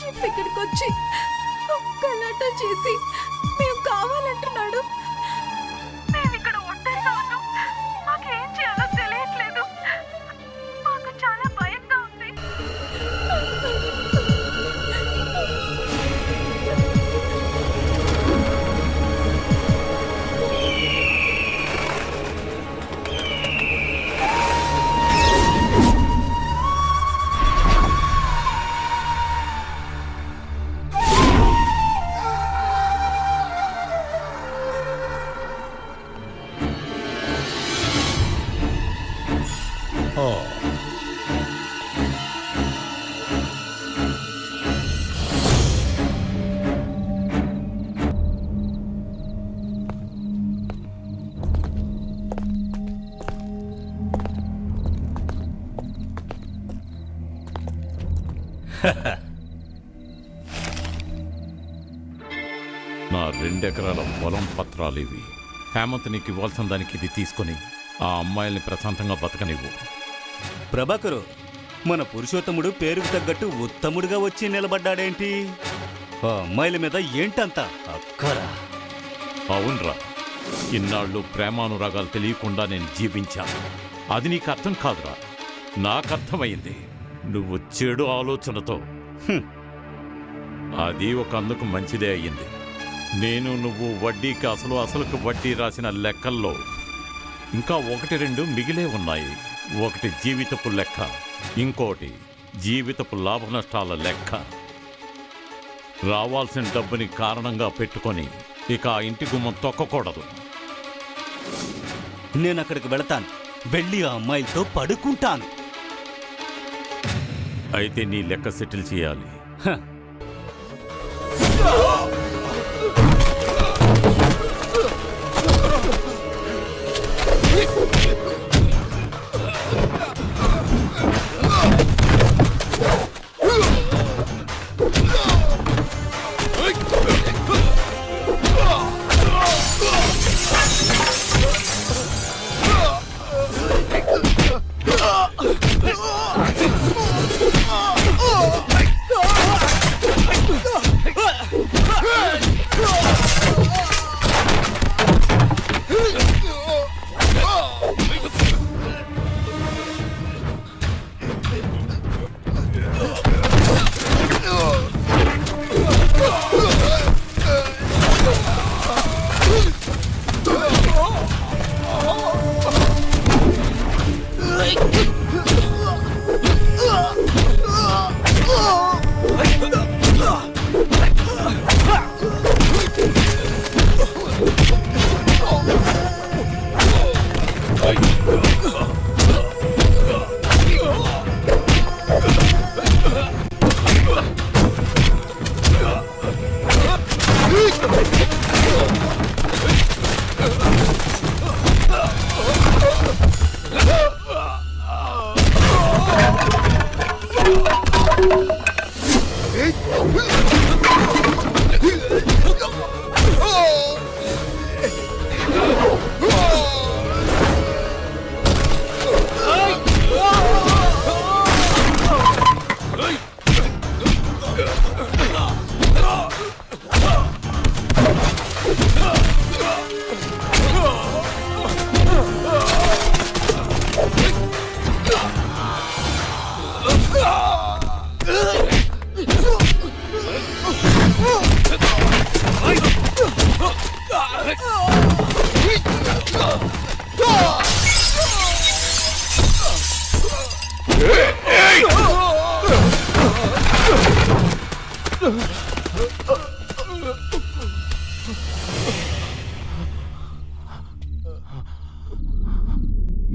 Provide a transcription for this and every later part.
Chief ఇక్కడికి వచ్చి గలాటా చేసి మేము కావాలంటున్నాడు. మేము ఇక్కడ ఒంటరిగా ఉన్నాం. మాకేం చేయాలో తెలియట్లేదు. మాకు చాలా భయంగా ఉంది. నా 2 ఎకరాల పొలం పత్రాలు ఇవి. హేమంత్ నీకు ఇవ్వాల్సిన దానికి ఇది తీసుకొని ఆ అమ్మాయిల్ని ప్రశాంతంగా బతకనివ్వు. ప్రభాకరు, మన పురుషోత్తముడు పేరుకు తగ్గట్టు ఉత్తముడుగా వచ్చి నిలబడ్డాడేంటి? ఆ అమ్మాయిల మీద ఏంటంత అక్కరా? అవునరా, ఇన్నాళ్ళు ప్రేమానురాగాలు తెలియకుండా నేను జీవించాను. అది నీకు అర్థం కాదురా. నాకు అర్థమైంది. నువ్వు చెడు ఆలోచనతో అది ఒక అందుకు మంచిదే అయ్యింది. నేను నువ్వు వడ్డీకి అసలుకు వడ్డీ రాసిన లెక్కల్లో ఇంకా 1-2 మిగిలే ఉన్నాయి. ఒకటి జీవితపు లెక్క, ఇంకోటి జీవితపు లాభ నష్టాల లెక్క. రావాల్సిన డబ్బుని కారణంగా పెట్టుకొని ఇక ఆ ఇంటి గుమ్మం తొక్కకూడదు. నేను అక్కడికి వెళతాను, వెళ్ళి ఆ అమ్మాయిలతో పడుకుంటాను. అయితే నీ లెక్క సెటిల్ చేయాలి.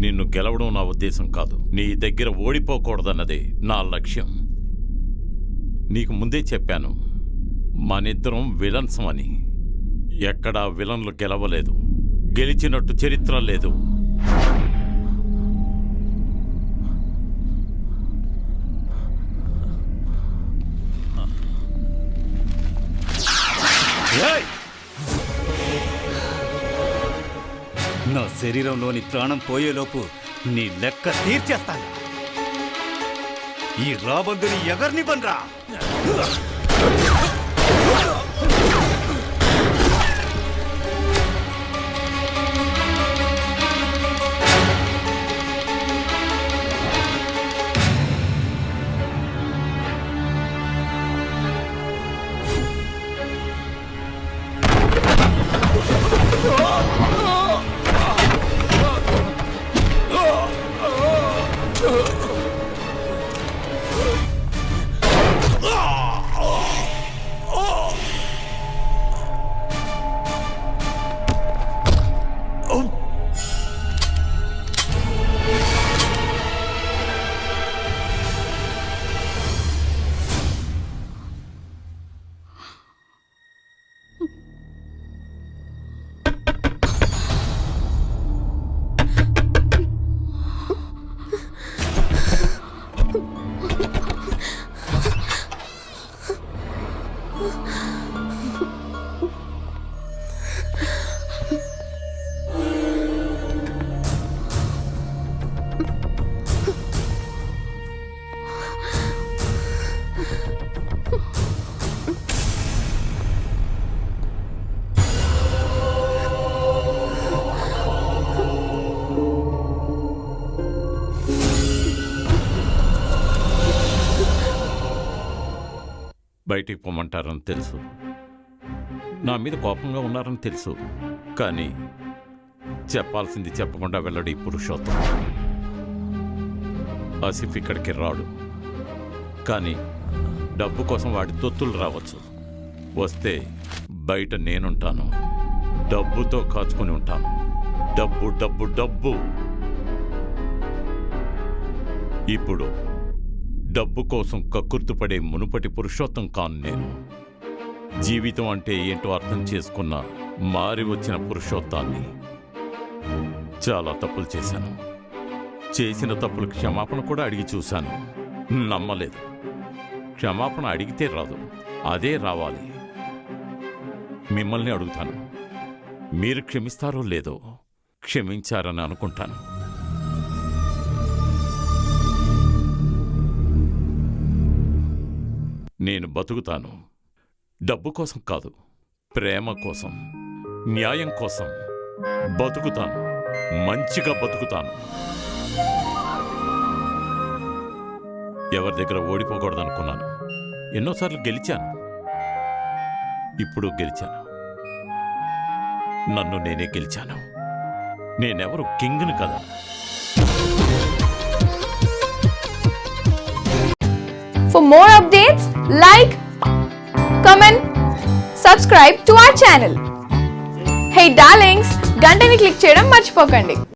నిన్ను గెలవడం నా ఉద్దేశం కాదు. నీ దగ్గర ఓడిపోకూడదన్నదే నా లక్ష్యం. నీకు ముందే చెప్పాను, మనిద్దరం విలన్స్ అని. ఎక్కడా విలన్లు గెలవలేదు, గెలిచినట్టు చరిత్ర లేదు. నా శరీరంలోని ప్రాణం పోయేలోపు నీ లెక్క తీర్చేస్తాను. ఈ రాబందుని ఎవరిని బన్రా? బయటికి పొమ్మంటారని తెలుసు, నా మీద కోపంగా ఉన్నారని తెలుసు, కానీ చెప్పాల్సింది చెప్పకుండా వెళ్ళడు ఈ పురుషోత్తం. ఆసిఫ్ ఇక్కడికి రాడు, కానీ డబ్బు కోసం వాడి తొత్తులు రావచ్చు. వస్తే బయట నేనుంటాను, డబ్బుతో కాచుకొని ఉంటాను. డబ్బు డబ్బు డబ్బు. ఇప్పుడు డబ్బు కోసం కక్కుర్తుపడే మునుపటి పురుషోత్తం కాను నేను. జీవితం అంటే ఏంటో అర్థం చేసుకున్న మారి వచ్చిన పురుషోత్తాన్ని. చాలా తప్పులు చేశాను, చేసిన తప్పులకు క్షమాపణ కూడా అడిగి చూశాను, నమ్మలేదు. క్షమాపణ అడిగితే రాదు, అదే రావాలి. మిమ్మల్ని అడుగుతాను, మీరు క్షమిస్తారో లేదో. క్షమించారని అనుకుంటాను. నేను బతుకుతాను డబ్బు కోసం కాదు, ప్రేమ కోసం, న్యాయం కోసం బతుకుతాను. మంచిగా బతుకుతాను. ఎవరి దగ్గర ఓడిపోకూడదనుకున్నాను. ఎన్నోసార్లు గెలిచాను, ఇప్పుడు గెలిచాను. నన్ను నేనే గెలిచాను. నేనెవరు కింగ్ని కదా. For more updates, like, comment, subscribe to our channel. Hey darlings, గంటని click చేయడం మర్చిపోకండి.